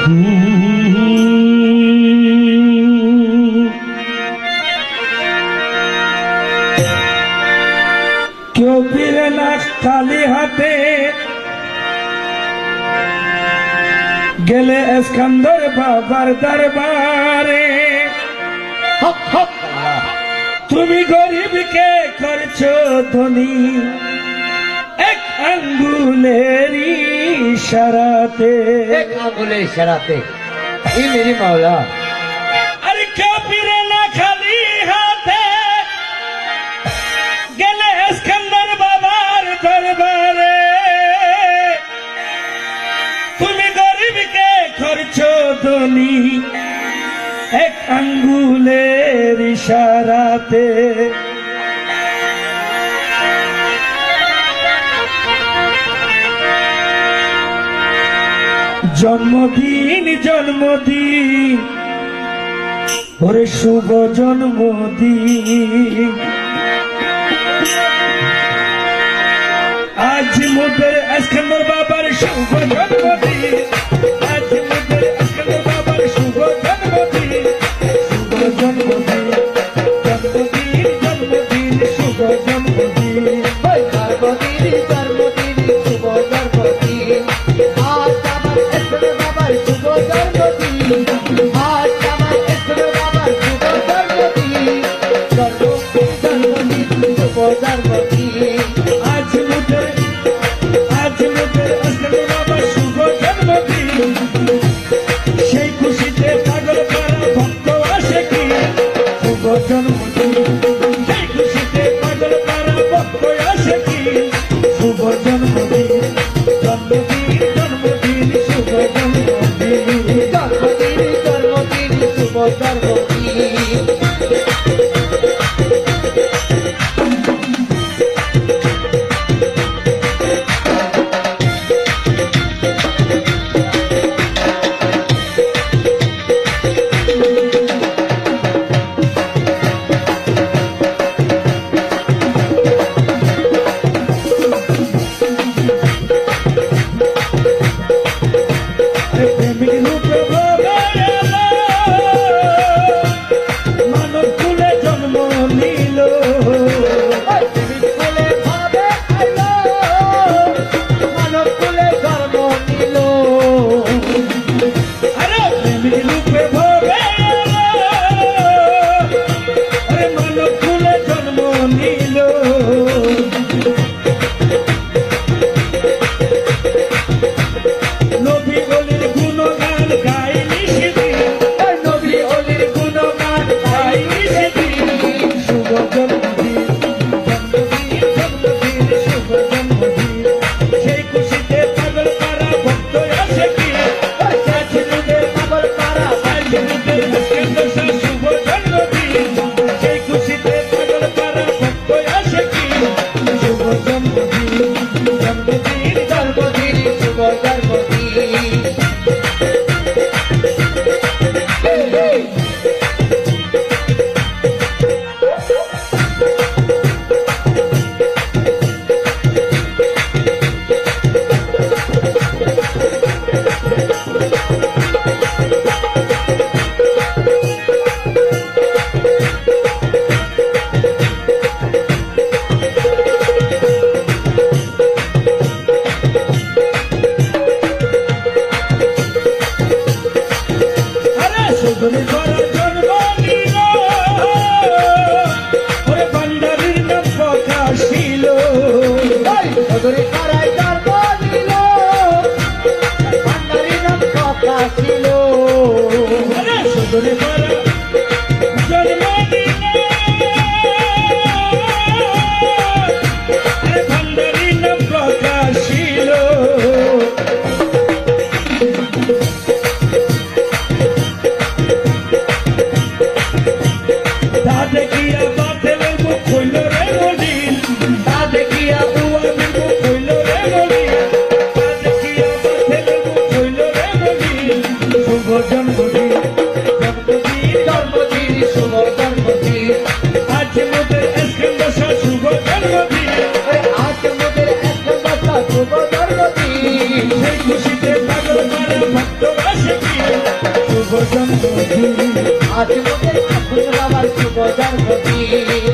কেউ ফিরে না খালি হাতে, গেলে স্কন্দর বাবার দরবারে। তুমি গরিবকে করছো ধনী এক আঙ্গুলের ইশারাতে, এক আঙ্গুলের ইশারাতে। এই মেরি মাওলা, আরে কেউ ফিরে না খালি হাতে, গেলে স্কন্দর বাবার দরবারে। তুমি গরিবকে করছো ধনী এক আঙ্গুলের ইশারাতে। জন্মদিন জন্মদিন ওরে শুভ জন্মদিন, আজ মোদের স্কন্দর বাবার শুভ জন্মদিন, আজ মোদের স্কন্দর বাবার শুভ জন্মদিন, শুভ জন্মদিন জন্মদিন জন্মদিন শুভ জন্মদিন। জন্মদিন জন্মদিন শুভ জন্মদিন, আজ আমার স্কন্দর বাবার শুভ জন্মদিন, আজ আমার স্কন্দর বাবার শুভ জন্মদিন, জন্মদিন শুভ জন্মদিন। আজ মোদের স্কন্দর বাবার শুভ জন্মদিন, সেই খুশিতে পাগল করা ভক্ত আসে কি শুভ জন্মদিন, সেই খুশিতে পাগল করা ভক্ত আসে কি শুভ জন্মদিন, জন্মদিন জন্মদিন শুভ জন্মদিন। জন্মদিন জন্মদিন শুভ জন্মদিন। প্রেমিক রূপে ভবে এলো, মানব কুলে জন্ম নিল, প্রেমিক কুলে ভাবে আইলো, মানব কুলে জন্ম নিল। আরে প্রেমিক রূপে ভবে এলো, আরে মানব কুলে জন্ম নিল। নবী অলির গুণগান গাই নিশিদিন, নবী অলির গুণগান গাই নিশিদিন। শুভ জন্মদিন জন্মদিন জন্মদিন শুভ জন্মদিন, সেই খুশিতে পাগল করা ভক্ত আসে কি আজ নূরের পাগল পারা, আজ মোদের স্কন্দর শুভ জন্মদিন, সেই খুশিতে পাগল করা ভক্ত আসে কি শুভ জন্মদিন, জন্মদিন জন্মদিন শুভ জন্মদিন। আরে সুন্দরী করার জন্ম নিল, ওরে ভান্ডারীর নাম প্রকাশিল, সদরে পাড়ায় জন্ম নিল, ভান্ডারী নাম প্রকাশিল। আরে সুন্দরী করার জন্ম নিল, আরে ভান্ডারীর নাম প্রকাশিল। তা দেখিয়া বাতেলের মুখ হইল রে মলিন, তা দেখিয়া বুয়াদের মুখ হইল রে মলিন, তা দেখিয়া বাতেলের মুখ হইল রে মলিন। শুভ জন্মদিন জন্মদিন জন্মদিন আজ মোদের ঠাকুর বাবার শুভ জন্মদিন